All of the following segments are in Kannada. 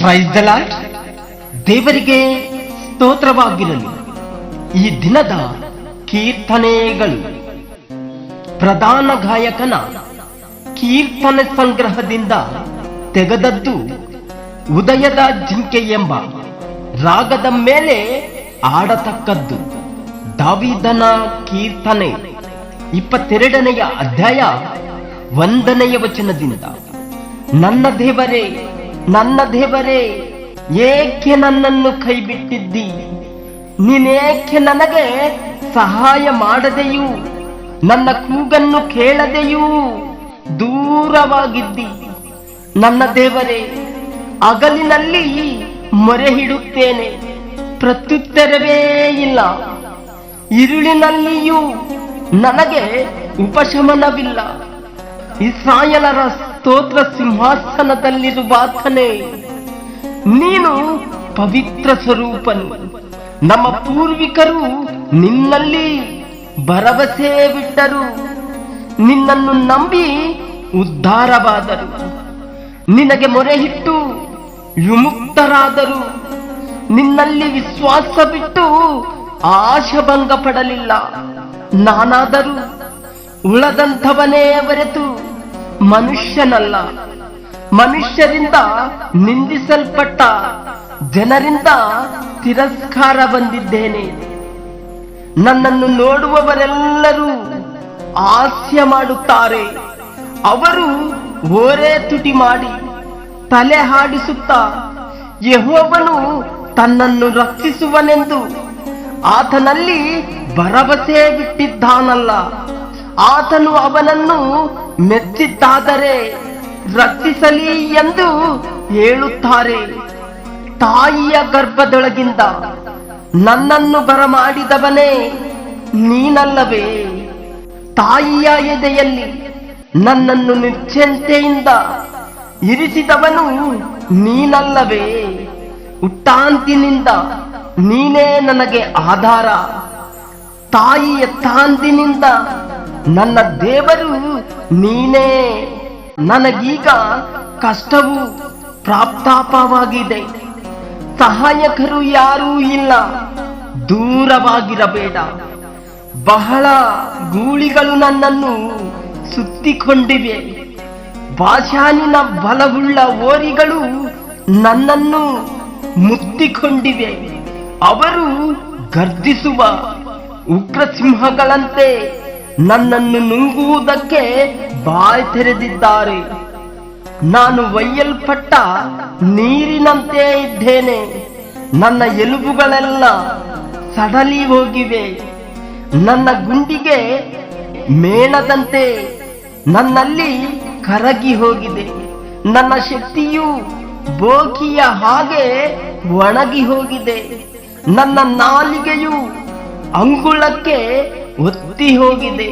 Praise the lord. ದೇವರಿಗೆ ಸ್ತೋತ್ರವಾಗಿರಲಿ. ಈ ದಿನದ ಕೀರ್ತನೆಗಳು ಪ್ರಧಾನ ಗಾಯಕನ ಕೀರ್ತನೆ ಸಂಗ್ರಹದಿಂದ ತೆಗೆದದ್ದು. ಉದಯದ ಜಿಂಕೆ ಎಂಬ ರಾಗದ ಮೇಲೆ ಆಡತಕ್ಕದ್ದು. ದಾವೀದನ ಕೀರ್ತನೆ 22ನೆಯ ಅಧ್ಯಾಯ 1ನೆಯ ವಚನದಿಂದ, ನನ್ನ ದೇವರೇ, ನನ್ನ ದೇವರೇ, ಏಕೆ ನನ್ನನ್ನು ಕೈಬಿಟ್ಟಿದ್ದಿ? ನೀನೇಕೆ ನನಗೆ ಸಹಾಯ ಮಾಡದೆಯೂ ನನ್ನ ಕೂಗನ್ನು ಕೇಳದೆಯೂ ದೂರವಾಗಿದ್ದಿ? ನನ್ನ ದೇವರೇ, ಹಗಲಿನಲ್ಲಿ ಮೊರೆ ಹಿಡುತ್ತೇನೆ, ಪ್ರತ್ಯುತ್ತರವೇ ಇಲ್ಲ. ഇരുಳಿನಲ್ಲಿಯೂ ನನಗೆ ಉಪಶಮನವಿಲ್ಲ. ಇಸ್ರಾಯೇಲರ ಸ್ತೋತ್ರ ಸಿಂಹಾಸನದಲ್ಲಿರುವಾತನೇ, ನೀನು ಪವಿತ್ರ ಸ್ವರೂಪನು. ನಮ್ಮ ಪೂರ್ವಿಕರು ನಿನ್ನಲ್ಲಿ ಭರವಸೆ ಬಿಟ್ಟರು, ನಿನ್ನನ್ನು ನಂಬಿ ಉದ್ಧಾರವಾದರು. ನಿನಗೆ ಮೊರೆಹಿಟ್ಟು ವಿಮುಕ್ತರಾದರು. ನಿನ್ನಲ್ಲಿ ವಿಶ್ವಾಸ ಬಿಟ್ಟು ಆಶಾಭಂಗ ಪಡಲಿಲ್ಲ. ನಾನಾದರೂ ಉಳದಂಥವನೇ ಹೊರತು ಮನುಷ್ಯನಲ್ಲ. ಮನುಷ್ಯರಿಂದ ನಿಂದಿಸಲ್ಪಟ್ಟ ಜನರಿಂದ ತಿರಸ್ಕಾರ ಬಂದಿದ್ದೇನೆ. ನನ್ನನ್ನು ನೋಡುವವರೆಲ್ಲರೂ ಹಾಸ್ಯ ಮಾಡುತ್ತಾರೆ. ಅವರು ಓರೆ ತುಟಿ ಮಾಡಿ ತಲೆ ಹಾಡಿಸುತ್ತಾ, ಯೆಹೋವನು ತನ್ನನ್ನು ರಕ್ಷಿಸುವನೆಂದು ಆತನಲ್ಲಿ ಭರವಸೆ ಬಿಟ್ಟಿದ್ದಾನಲ್ಲ, ಆತನು ಅವನನ್ನು ಮೆಚ್ಚಿದ್ದಾದರೆ ರಕ್ಷಿಸಲಿ ಎಂದು ಹೇಳುತ್ತಾರೆ. ತಾಯಿಯ ಗರ್ಭದೊಳಗಿಂದ ನನ್ನನ್ನು ಬರಮಾಡಿದವನೇ ನೀನಲ್ಲವೇ? ತಾಯಿಯ ಎದೆಯಲ್ಲಿ ನನ್ನನ್ನು ನಿಶ್ಚಿಂತೆಯಿಂದ ಇರಿಸಿದವನು ನೀನಲ್ಲವೇ? ಹುಟ್ಟಾಂತಿನಿಂದ ನೀನೇ ನನಗೆ ಆಧಾರ. ತಾಯಿಯ ತಾಂದಿನಿಂದ ನನ್ನ ದೇವರು ನೀನೇ. ನನಗೀಗ ಕಷ್ಟವು ಪ್ರಾಪ್ತಾಪವಾಗಿದೆ. ಸಹಾಯಕರು ಯಾರೂ ಇಲ್ಲ, ದೂರವಾಗಿರಬೇಡ. ಬಹಳ ಗೂಳಿಗಳು ನನ್ನನ್ನು ಸುತ್ತಿಕೊಂಡಿವೆ. ಬಾಷಾನಿನ ಬಲವುಳ್ಳ ಓರಿಗಳು ನನ್ನನ್ನು ಮುತ್ತಿಕೊಂಡಿವೆ. ಅವರು ಗರ್ಜಿಸುವ ಉಗ್ರ ಸಿಂಹಗಳಂತೆ ನನ್ನನ್ನು ನುಂಗುವುದಕ್ಕೆ ಬಾಯಿ ತೆರೆದಿದ್ದಾರೆ. ನಾನು ಒಯ್ಯಲ್ಪಟ್ಟ ನೀರಿನಂತೆ ಇದ್ದೇನೆ. ನನ್ನ ಎಲುಬುಗಳೆಲ್ಲ ಸಡಲಿ ಹೋಗಿವೆ. ನನ್ನ ಗುಂಡಿಗೆ ಮೇಣದಂತೆ ನನ್ನಲ್ಲಿ ಕರಗಿ ಹೋಗಿದೆ. ನನ್ನ ಶಕ್ತಿಯು ಬೋಕಿಯ ಹಾಗೆ ಒಣಗಿ ಹೋಗಿದೆ. ನನ್ನ ನಾಲಿಗೆಯು ಅಂಗುಳಕ್ಕೆ ಒತ್ತಿ ಹೋಗಿದೆ.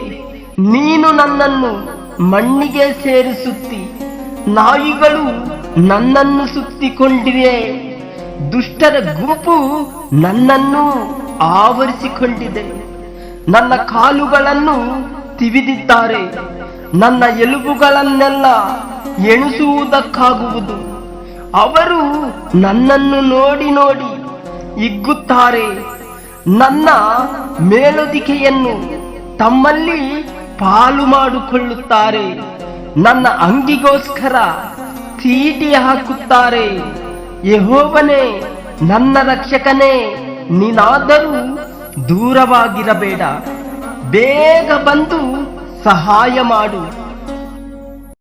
ನೀನು ನನ್ನನ್ನು ಮಣ್ಣಿಗೆ ಸೇರಿಸುತ್ತಿ. ನಾಯಿಗಳು ನನ್ನನ್ನು ಸುತ್ತಿಕೊಂಡಿವೆ. ದುಷ್ಟರ ಗುಂಪು ನನ್ನನ್ನು ಆವರಿಸಿಕೊಂಡಿದೆ. ನನ್ನ ಕಾಲುಗಳನ್ನು ತಿವಿದಿದ್ದಾರೆ. ನನ್ನ ಎಲುಬುಗಳನ್ನೆಲ್ಲ ಎಣಿಸುವುದಕ್ಕಾಗುವುದು. ಅವರು ನನ್ನನ್ನು ನೋಡಿ ನೋಡಿ ಹಿಗ್ಗುತ್ತಾರೆ. ನನ್ನ ಮೇಲುದಿಕೆಯನ್ನು ತಮ್ಮಲ್ಲಿ ಪಾಲು ಮಾಡಿಕೊಳ್ಳುತ್ತಾರೆ. ನನ್ನ ಅಂಗಿಗೋಸ್ಕರ ಚೀಟಿ ಹಾಕುತ್ತಾರೆ. ಯೆಹೋವನೇ, ನನ್ನ ರಕ್ಷಕನೇ, ನೀನಾದರೂ ದೂರವಾಗಿರಬೇಡ. ಬೇಗ ಬಂದು ಸಹಾಯ ಮಾಡು.